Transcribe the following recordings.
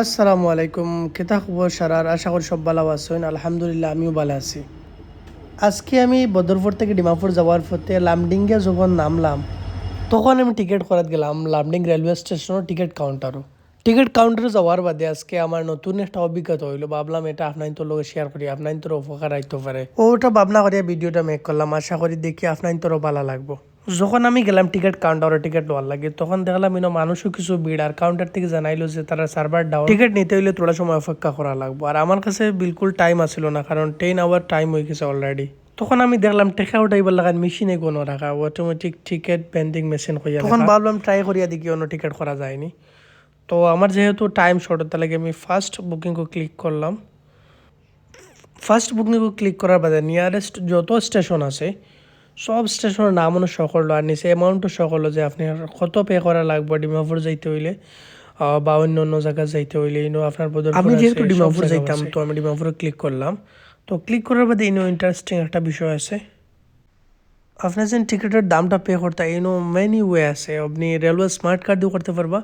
আসসালামু আলাইকুম, কেতা খবর সারার? আশা করি সব ভালো আছেন। আলহামদুলিল্লাহ, আমিও ভালো আছি। আজকে আমি বদরপুর থেকে ডিমাপুর যাওয়ার পথে লামডিংয়ে যখন নামলাম, তখন আমি টিকিট করাতে গেলাম লামডিং রেলওয়ে স্টেশনের টিকিট কাউন্টারও। টিকিট কাউন্টারে যাওয়ার বাদে আজকে আমার নতুন একটা অভিজ্ঞতা হইলো। ভাবলাম এটা আপনার তোর লগে শেয়ার করি, আপনার তোর উপকার আইতে পারে। ওটা ভাবনা করিয়া ভিডিওটা মেক করলাম। আশা করি দেখি আপনার তোরও ভালো লাগবো। যখন আমি গেলাম টিকিট কাউন্টারে টিকিট নেওয়ার লাগে, তখন দেখলাম মানুষও কিছু ভিড়। আর কাউন্টার থেকে জানাইলো যে তারা সার্ভার ডাউন, টিকিট নিতে হইলে থোড়া সময় অপেক্ষা করা লাগবে। আর আমার কাছে বিলকুল টাইম আসছিল না, কারণ 10 আওয়ার টাইম হয়ে গেছে অলরেডি। তখন আমি দেখলাম টেকা উঠাইবার লাগান মেশিনে কোনো রাখা, অটোমেটিক টিকিট ভেন্ডিং মেশিন হইয়া। তখন ভাবলাম ট্রাই করিয়া দেখি অন্য টিকিট করা যায়নি। তো আমার যেহেতু টাইম শর্ট, তার লাগে আমি ফার্স্ট বুকিংকে ক্লিক করলাম। ফার্স্ট বুকিংকে ক্লিক করার বাদে নিয়ারেস্ট যত স্টেশন আছে সব স্টেশনের নাম শো করলো, আর নিচে অ্যামাউন্টও শো করলো যে আপনি কত পে করা লাগবে ডিমাপুর যাইতে হইলে বা অন্য অন্য জায়গায় যাইতে হইলে। আপনার বদরপুর আমি যেহেতু ডিমাপুর যাইতাম, তো আমি ডিমাপুরে ক্লিক করলাম। তো ক্লিক করার বাদে ইন্টারেস্টিং একটা বিষয় আছে। আপনার যে টিকিটের দামটা পে করতে মেনি ওয়ে আছে। আপনি রেলওয়ে স্মার্ট কার্ড দিয়েও করতে পারবা,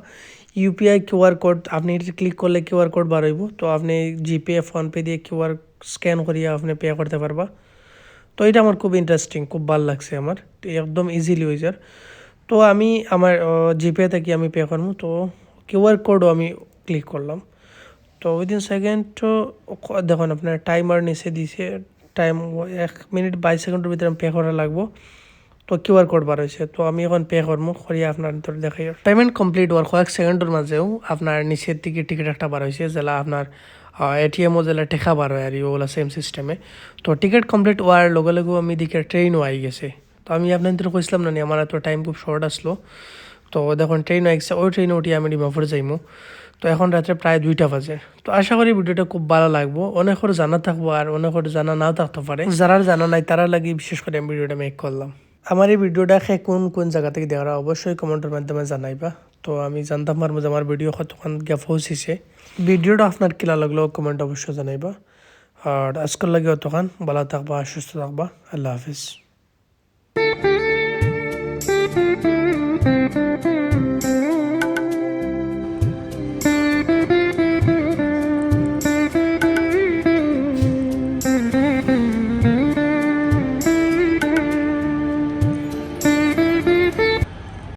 ইউপিআই কিউআর কোড আপনি এটা ক্লিক করলে কিউআর কোড বার হইব। তো আপনি জিপে ফোনপে দিয়ে কিউআর স্ক্যান করিয়ে আপনি পে করতে পারবা। তো এটা আমার খুব ইন্টারেস্টিং, খুব ভালো লাগছে আমার। একদম ইজিলি হয়ে যার। তো আমি আমার জিপে থেকে আমি পে করবো। তো কিউআর কোডও আমি ক্লিক করলাম। তো উইদিন সেকেন্ড তো দেখুন আপনার টাইমার নিচে দিছে, টাইম 1 মিনিট 22 সেকেন্ডের ভিতরে পে করা লাগবো। তো কিউআর কোড বার হয়েছে। তো আমি এখন পে করবো করিয়া আপনার তোর দেখাই পেমেন্ট কমপ্লিট হওয়ার কয়েক সেকেন্ডের মাঝেও আপনার নিচের দিকে টিকিট একটা বার হয়েছে, যেটা আপনার এটিএমও যেটা টেকা বার হয় আর ওগুলো সেম সিস্টেমে। তো টিকিট কমপ্লিট হওয়ার লগে লগেও আমি দিকে ট্রেনও আই গেছে। তো আমি আপনাদের কইছিলাম না আমার এত টাইম খুব শর্ট আসলো। তো দেখুন ট্রেন আইসে, ওই ট্রেনে উঠি আমি ডিমাপুর যাইমু। তো এখন রাত্রে প্রায় 2টা বাজে। তো আশা করি ভিডিওটা খুব ভালো লাগবো, অনেকের জানা থাকবো আর অনেকের জানা নাও থাকতে পারে। যারা জানা নাই তারা লাগি বিশেষ করে আমি ভিডিওটা মেক করলাম। আমার এই ভিডিওটা কোন কোন জায়গা থেকে দেখা অবশ্যই কমেন্টের মাধ্যমে জানাইবা। তো আমি জানতাম পারবো যে আমার ভিডিও কতক্ষণ গিয়ে পৌঁছিছে। ভিডিওটা আপনার কিলা লাগলো কমেন্ট অবশ্যই জানাইবা। আর আজকের লাগে অতক্ষণ ভালো থাকবা, সুস্থ থাকবা। আল্লাহ হাফিজ।